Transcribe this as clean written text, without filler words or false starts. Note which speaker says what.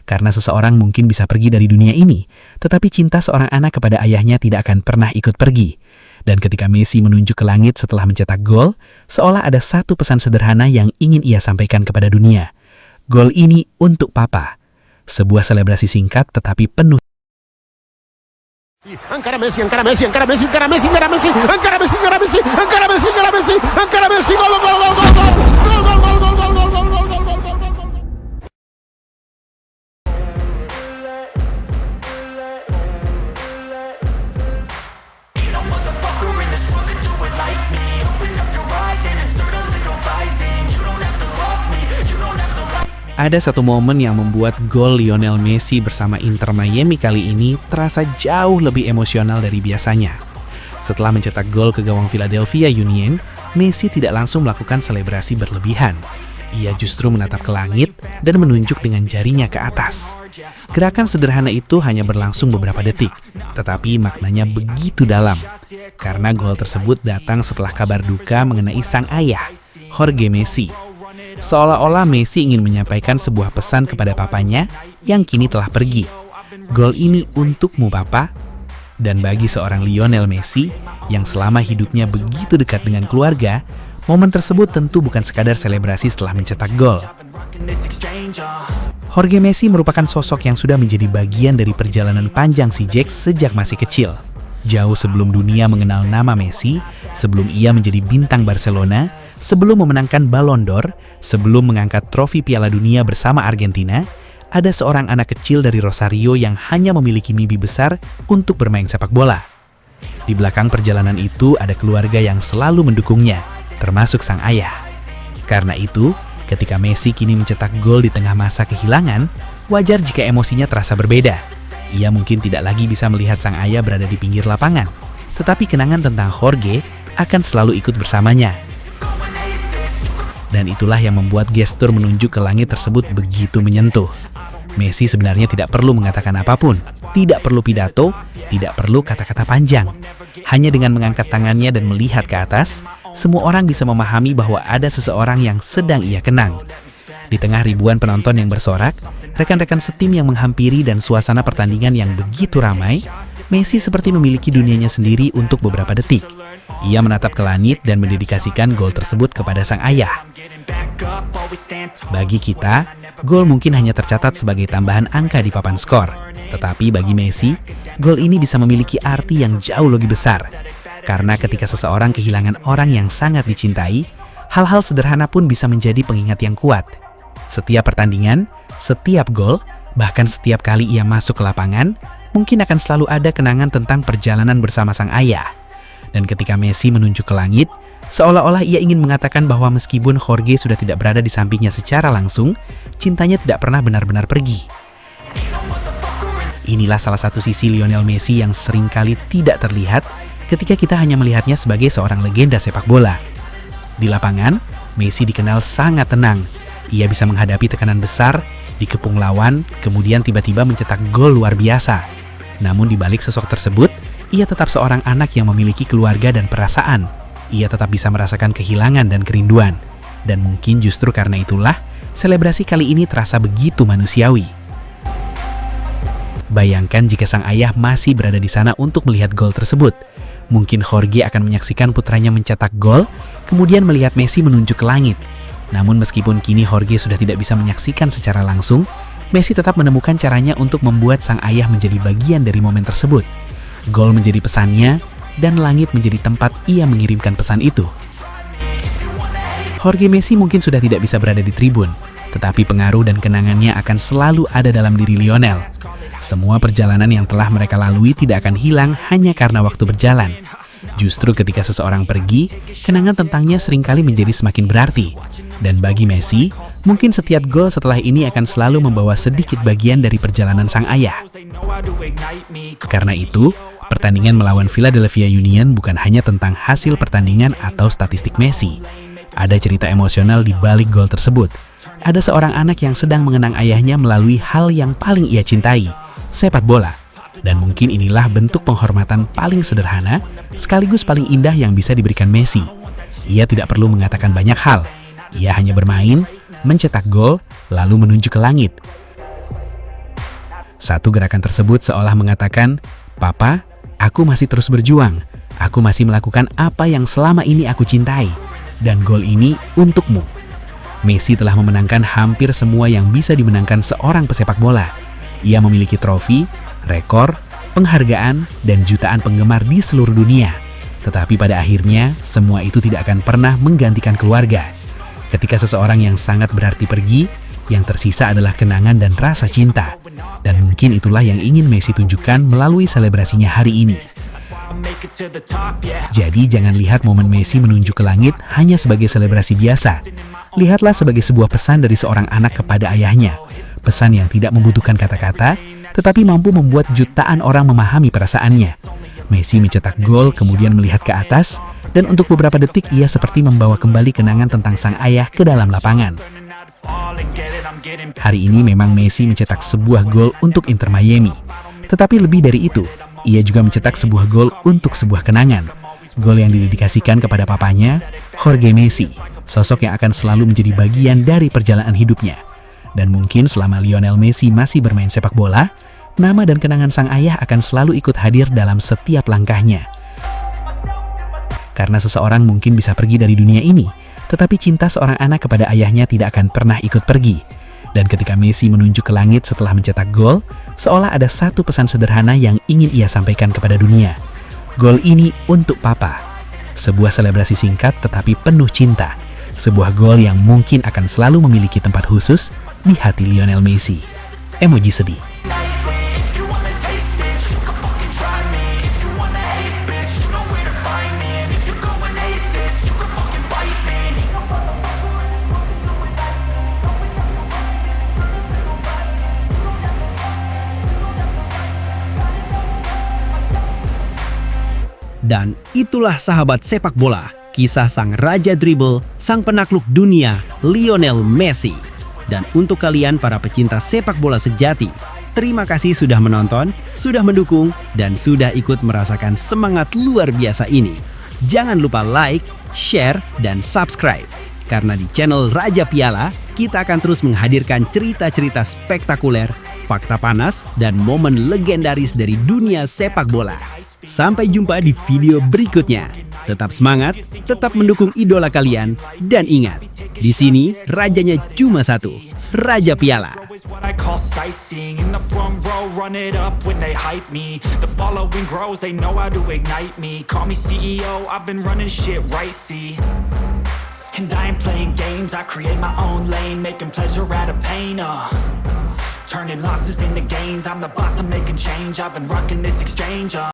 Speaker 1: Karena seseorang mungkin bisa pergi dari dunia ini, tetapi cinta seorang anak kepada ayahnya tidak akan pernah ikut pergi. Dan ketika Messi menunjuk ke langit setelah mencetak gol, seolah ada satu pesan sederhana yang ingin ia sampaikan kepada dunia. Gol ini untuk Papa. Sebuah selebrasi singkat tetapi penuh.
Speaker 2: Encara Messi, encara Messi, encara Messi, encara Messi, encara Messi, encara Messi, encara Messi, encara Messi, encara Messi, encara Messi, gol, gol, gol, gol, gol, gol, gol, gol, gol, gol, gol, gol, gol, gol.
Speaker 1: Ada satu momen yang membuat gol Lionel Messi bersama Inter Miami kali ini terasa jauh lebih emosional dari biasanya. Setelah mencetak gol ke gawang Philadelphia Union, Messi tidak langsung melakukan selebrasi berlebihan. Ia justru menatap ke langit dan menunjuk dengan jarinya ke atas. Gerakan sederhana itu hanya berlangsung beberapa detik, tetapi maknanya begitu dalam. Karena gol tersebut datang setelah kabar duka mengenai sang ayah, Jorge Messi. Seolah-olah Messi ingin menyampaikan sebuah pesan kepada papanya yang kini telah pergi. Gol ini untukmu, Papa. Dan bagi seorang Lionel Messi yang selama hidupnya begitu dekat dengan keluarga, momen tersebut tentu bukan sekadar selebrasi setelah mencetak gol. Jorge Messi merupakan sosok yang sudah menjadi bagian dari perjalanan panjang si Jack sejak masih kecil. Jauh sebelum dunia mengenal nama Messi, sebelum ia menjadi bintang Barcelona, sebelum memenangkan Ballon d'Or, sebelum mengangkat trofi Piala Dunia bersama Argentina, ada seorang anak kecil dari Rosario yang hanya memiliki mimpi besar untuk bermain sepak bola. Di belakang perjalanan itu ada keluarga yang selalu mendukungnya, termasuk sang ayah. Karena itu, ketika Messi kini mencetak gol di tengah masa kehilangan, wajar jika emosinya terasa berbeda. Ia mungkin tidak lagi bisa melihat sang ayah berada di pinggir lapangan, tetapi kenangan tentang Jorge akan selalu ikut bersamanya. Dan itulah yang membuat gestur menunjuk ke langit tersebut begitu menyentuh. Messi sebenarnya tidak perlu mengatakan apapun, tidak perlu pidato, tidak perlu kata-kata panjang. Hanya dengan mengangkat tangannya dan melihat ke atas, semua orang bisa memahami bahwa ada seseorang yang sedang ia kenang. Di tengah ribuan penonton yang bersorak, rekan-rekan setim yang menghampiri dan suasana pertandingan yang begitu ramai, Messi seperti memiliki dunianya sendiri untuk beberapa detik. Ia menatap ke langit dan mendedikasikan gol tersebut kepada sang ayah. Bagi kita, gol mungkin hanya tercatat sebagai tambahan angka di papan skor. Tetapi bagi Messi, gol ini bisa memiliki arti yang jauh lebih besar. Karena ketika seseorang kehilangan orang yang sangat dicintai, hal-hal sederhana pun bisa menjadi pengingat yang kuat. Setiap pertandingan, setiap gol, bahkan setiap kali ia masuk ke lapangan, mungkin akan selalu ada kenangan tentang perjalanan bersama sang ayah. Dan ketika Messi menunjuk ke langit, seolah-olah ia ingin mengatakan bahwa meskipun Jorge sudah tidak berada di sampingnya secara langsung, cintanya tidak pernah benar-benar pergi. Inilah salah satu sisi Lionel Messi yang seringkali tidak terlihat ketika kita hanya melihatnya sebagai seorang legenda sepak bola. Di lapangan, Messi dikenal sangat tenang. Ia bisa menghadapi tekanan besar, dikepung lawan, kemudian tiba-tiba mencetak gol luar biasa. Namun di balik sosok tersebut, ia tetap seorang anak yang memiliki keluarga dan perasaan. Ia tetap bisa merasakan kehilangan dan kerinduan. Dan mungkin justru karena itulah, selebrasi kali ini terasa begitu manusiawi. Bayangkan jika sang ayah masih berada di sana untuk melihat gol tersebut. Mungkin Jorge akan menyaksikan putranya mencetak gol, kemudian melihat Messi menunjuk ke langit. Namun meskipun kini Jorge sudah tidak bisa menyaksikan secara langsung, Messi tetap menemukan caranya untuk membuat sang ayah menjadi bagian dari momen tersebut. Gol menjadi pesannya, dan langit menjadi tempat ia mengirimkan pesan itu. Jorge Messi mungkin sudah tidak bisa berada di tribun, tetapi pengaruh dan kenangannya akan selalu ada dalam diri Lionel. Semua perjalanan yang telah mereka lalui tidak akan hilang hanya karena waktu berjalan. Justru ketika seseorang pergi, kenangan tentangnya seringkali menjadi semakin berarti. Dan bagi Messi, mungkin setiap gol setelah ini akan selalu membawa sedikit bagian dari perjalanan sang ayah. Karena itu, pertandingan melawan Philadelphia Union bukan hanya tentang hasil pertandingan atau statistik Messi. Ada cerita emosional di balik gol tersebut. Ada seorang anak yang sedang mengenang ayahnya melalui hal yang paling ia cintai, sepak bola. Dan mungkin inilah bentuk penghormatan paling sederhana, sekaligus paling indah yang bisa diberikan Messi. Ia tidak perlu mengatakan banyak hal. Ia hanya bermain, mencetak gol, lalu menunjuk ke langit. Satu gerakan tersebut seolah mengatakan, "Papa, aku masih terus berjuang. Aku masih melakukan apa yang selama ini aku cintai. Dan gol ini untukmu." Messi telah memenangkan hampir semua yang bisa dimenangkan seorang pesepak bola. Ia memiliki trofi, rekor, penghargaan, dan jutaan penggemar di seluruh dunia. Tetapi pada akhirnya, semua itu tidak akan pernah menggantikan keluarga. Ketika seseorang yang sangat berarti pergi, yang tersisa adalah kenangan dan rasa cinta. Dan mungkin itulah yang ingin Messi tunjukkan melalui selebrasinya hari ini. Jadi jangan lihat momen Messi menunjuk ke langit hanya sebagai selebrasi biasa. Lihatlah sebagai sebuah pesan dari seorang anak kepada ayahnya. Pesan yang tidak membutuhkan kata-kata, tetapi mampu membuat jutaan orang memahami perasaannya. Messi mencetak gol kemudian melihat ke atas, dan untuk beberapa detik ia seperti membawa kembali kenangan tentang sang ayah ke dalam lapangan. Hari ini memang Messi mencetak sebuah gol untuk Inter Miami. Tetapi lebih dari itu, ia juga mencetak sebuah gol untuk sebuah kenangan. Gol yang didedikasikan kepada papanya, Jorge Messi, sosok yang akan selalu menjadi bagian dari perjalanan hidupnya. Dan mungkin selama Lionel Messi masih bermain sepak bola, nama dan kenangan sang ayah akan selalu ikut hadir dalam setiap langkahnya. Karena seseorang mungkin bisa pergi dari dunia ini, tetapi cinta seorang anak kepada ayahnya tidak akan pernah ikut pergi. Dan ketika Messi menunjuk ke langit setelah mencetak gol, seolah ada satu pesan sederhana yang ingin ia sampaikan kepada dunia. Gol ini untuk Papa. Sebuah selebrasi singkat tetapi penuh cinta. Sebuah gol yang mungkin akan selalu memiliki tempat khusus di hati Lionel Messi. Emoji sedih.
Speaker 3: Dan itulah sahabat sepak bola, kisah sang raja dribble, sang penakluk dunia, Lionel Messi. Dan untuk kalian para pecinta sepak bola sejati, terima kasih sudah menonton, sudah mendukung, dan sudah ikut merasakan semangat luar biasa ini. Jangan lupa like, share, dan subscribe. Karena di channel Raja Piala, kita akan terus menghadirkan cerita-cerita spektakuler, fakta panas, dan momen legendaris dari dunia sepak bola. Sampai jumpa di video berikutnya. Tetap semangat, tetap mendukung idola kalian, dan ingat, di sini rajanya cuma satu, Raja Piala.
Speaker 4: What I call sightseeing in the front row, run it up when they hype me. The following grows, they know how to ignite me. Call me CEO, I've been running shit right, see. And I ain't playing games, I create my own lane, making pleasure out of pain, turning losses into gains, I'm the boss, I'm making change, I've been rocking this exchange,